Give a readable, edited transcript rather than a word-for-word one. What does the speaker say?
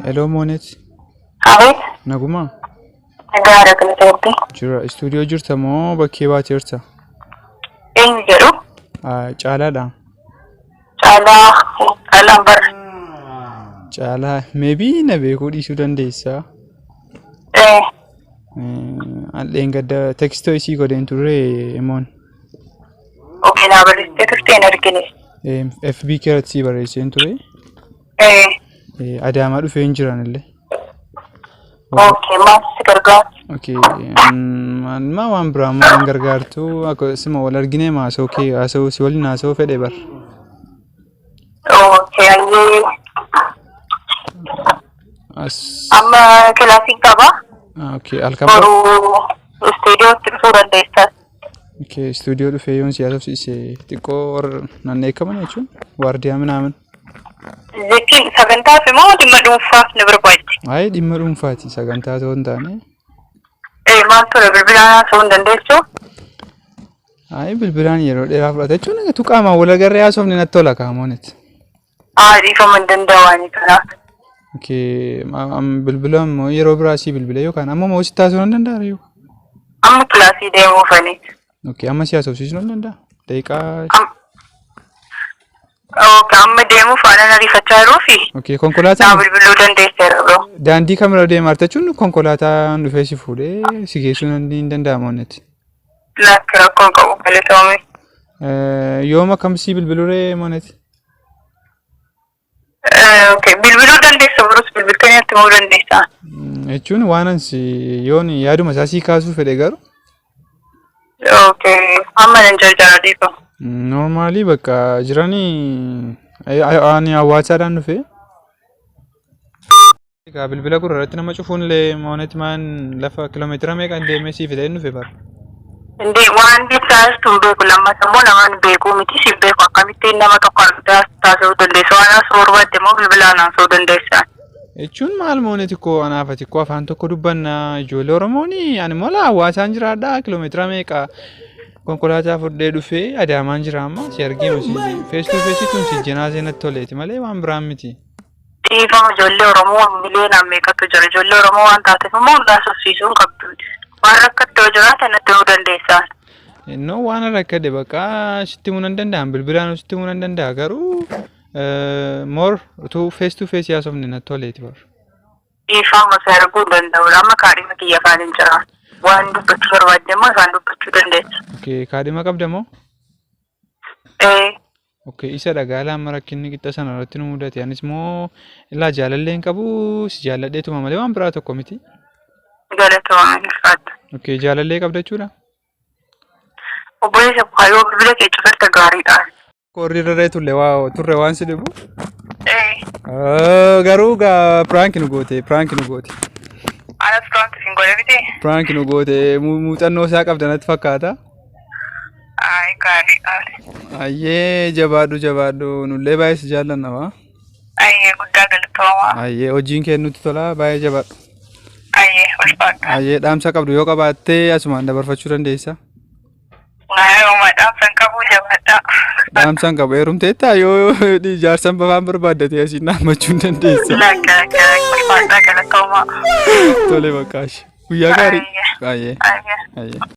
Hello Monet. Awit. Naguma. Gara kana ta'e. Jira studio jirta moo bakkee baatee jirta? Eenyu jedhu? Caalaadha. Caalaan bar. Caalaa maybe na beekuu dhiisuu dandeessa. Alleen gadda tekstoo isii godheen turre Moon. Okay, na barreessee turte hin argine. FB keeratti barreesseen ture. Adaamaa dhufee hin jiran illee. Okay, maal si gargaara? Okay, ma waan biraa maal gargaartu akkasuma wal argine maasoo kee haasa'uu si waliin haasa'uu fedhe bar. Okay, amma kilaasii qaba. Okay, alkaba. Stuudiyootti dhufuu dandeessa. Okay, stuudiyoo dhufee yoon si haasofsiise xiqqoo naannoo eekaman jechuun waardiyaa minaamin. Jechuun sagantaaf immoo dhimma dhuunfaaf ni barbaachisa. Ayi dhimma dhuunfaati sagantaa ta'uu hin taane. Maal ture bilbilaan haasa'uu hin dandeessu? Ayi bilbilaan yeroo dheeraa fudhata jechuun tuqaamaan wal agarree haasofni natti tola kaamooniti. Dhiifama hin danda'aani kanaaf. Okay, bilbilaan immoo yeroo biraa si bilbila yookaan amma moo sitti haasa'uu hin danda'a yoo? Amma kilaasii deemuufani. Okay, amma si haasofsiisuu hin danda'a? Daqiiqaa. Okay, amma deemuuf aanan ariifachaa jiruufi. Okay, konkolaataan. Naa bilbiluu dandeesseera bro. Daandii kamirra deemaa jechuun konkolaataan dhufee si fuudhee si geessuu hin danda'amu onneti. Lakki rakkoon qabu galatoome. Yooma kamsii bilbiluuree moneti? Okay, bilbiluu dandeessa burus bilbiltanii itti himuu dandeessa. Jechuun waan ansi yoon yaaduma isaa sii kaasuu fedhe garuu. Okay, amma nan jarjara dhiifa. Normally bakka jiranii ani hawaasaadhaan dhufe. Bilbila gurraratti nama cufuun illee mooneti maan lafa kiiloomeetira meeqaan deemee siif ta'e dhufe bara. Indee waan bittaas tun beeku lammas immoo namaan beeku miti si beeku akkamittiin nama tokko taasisuu dandeessa waan asoo barbaadde immoo bilbilaan haasa'uu dandeessa. Jechuun maal mooneti koo anaafati koo afaan tokko dubbanna ijoollee Oromooni ani mola hawaasaan jiraadha kiiloomeetira meeqa. Konkolaataa fudhee dhufee Adaamaan jira amma si arginu si face to face tun si janaasee natti toleeti malee waan biraan miti. Dhiifama ijoollee Oromoo miliyoonaan meeqatu jira ijoollee Oromoo waan taateef immoo laasofsiisuun qabdu. Waan rakkatti yoo jiraate natti himuu dandeessaa. No waan rakkate bakka sitti himuu hin danda'an bilbilaan sitti himuu hin danda'a garuu more utuu face to face yaasofne natti toleeti bara. Dhiifama si arguu hin danda'udha amma kaadhima kiyya afaan hin jira. Waan dubbachuu barbaadde immoo isaan dubbachuu dandeessa. Okay, kaadhima qabda moo? Okay, isa dhagaalaan amma rakkinni qixa sana irratti nu mudate. Anis moo illaa jaalallee hin qabu si jaalladheetuma malee waan biraa tokko miti. Galatoomee ulfaadha. Okay, jaalallee qabda jechuudha. Obboleessa Bukaayoo bilbila kee cufatte gaariidha. Qorri irra turre waan si dhibu. Garuu prank nu goote. Anas prank sin godhe miti? Prank nu goote muuxannoo isaa qabda natti fakkaata. Gaariidha. Ayyee jabaadhu nullee baay'ee si jaallanna waa. Ayyee guddaa galatooma. Ayyee hojiin kee nutti tola baay'ee jabaadhu. Ayyee ulfaadha. Ayyee dhaamsa qabdu yoo qabaatte asumaan dabarfachuu dandeessa. Dhaamsan qabu jabaadha. Dhaamsan qabu heerumteetta yoo jaarsan bafaan barbaaddate asiin dhaammachuu hin dandeessa. Ulfaadha galatooma. Tole bakkaashi. Guyyaa gaarii. Ayyee.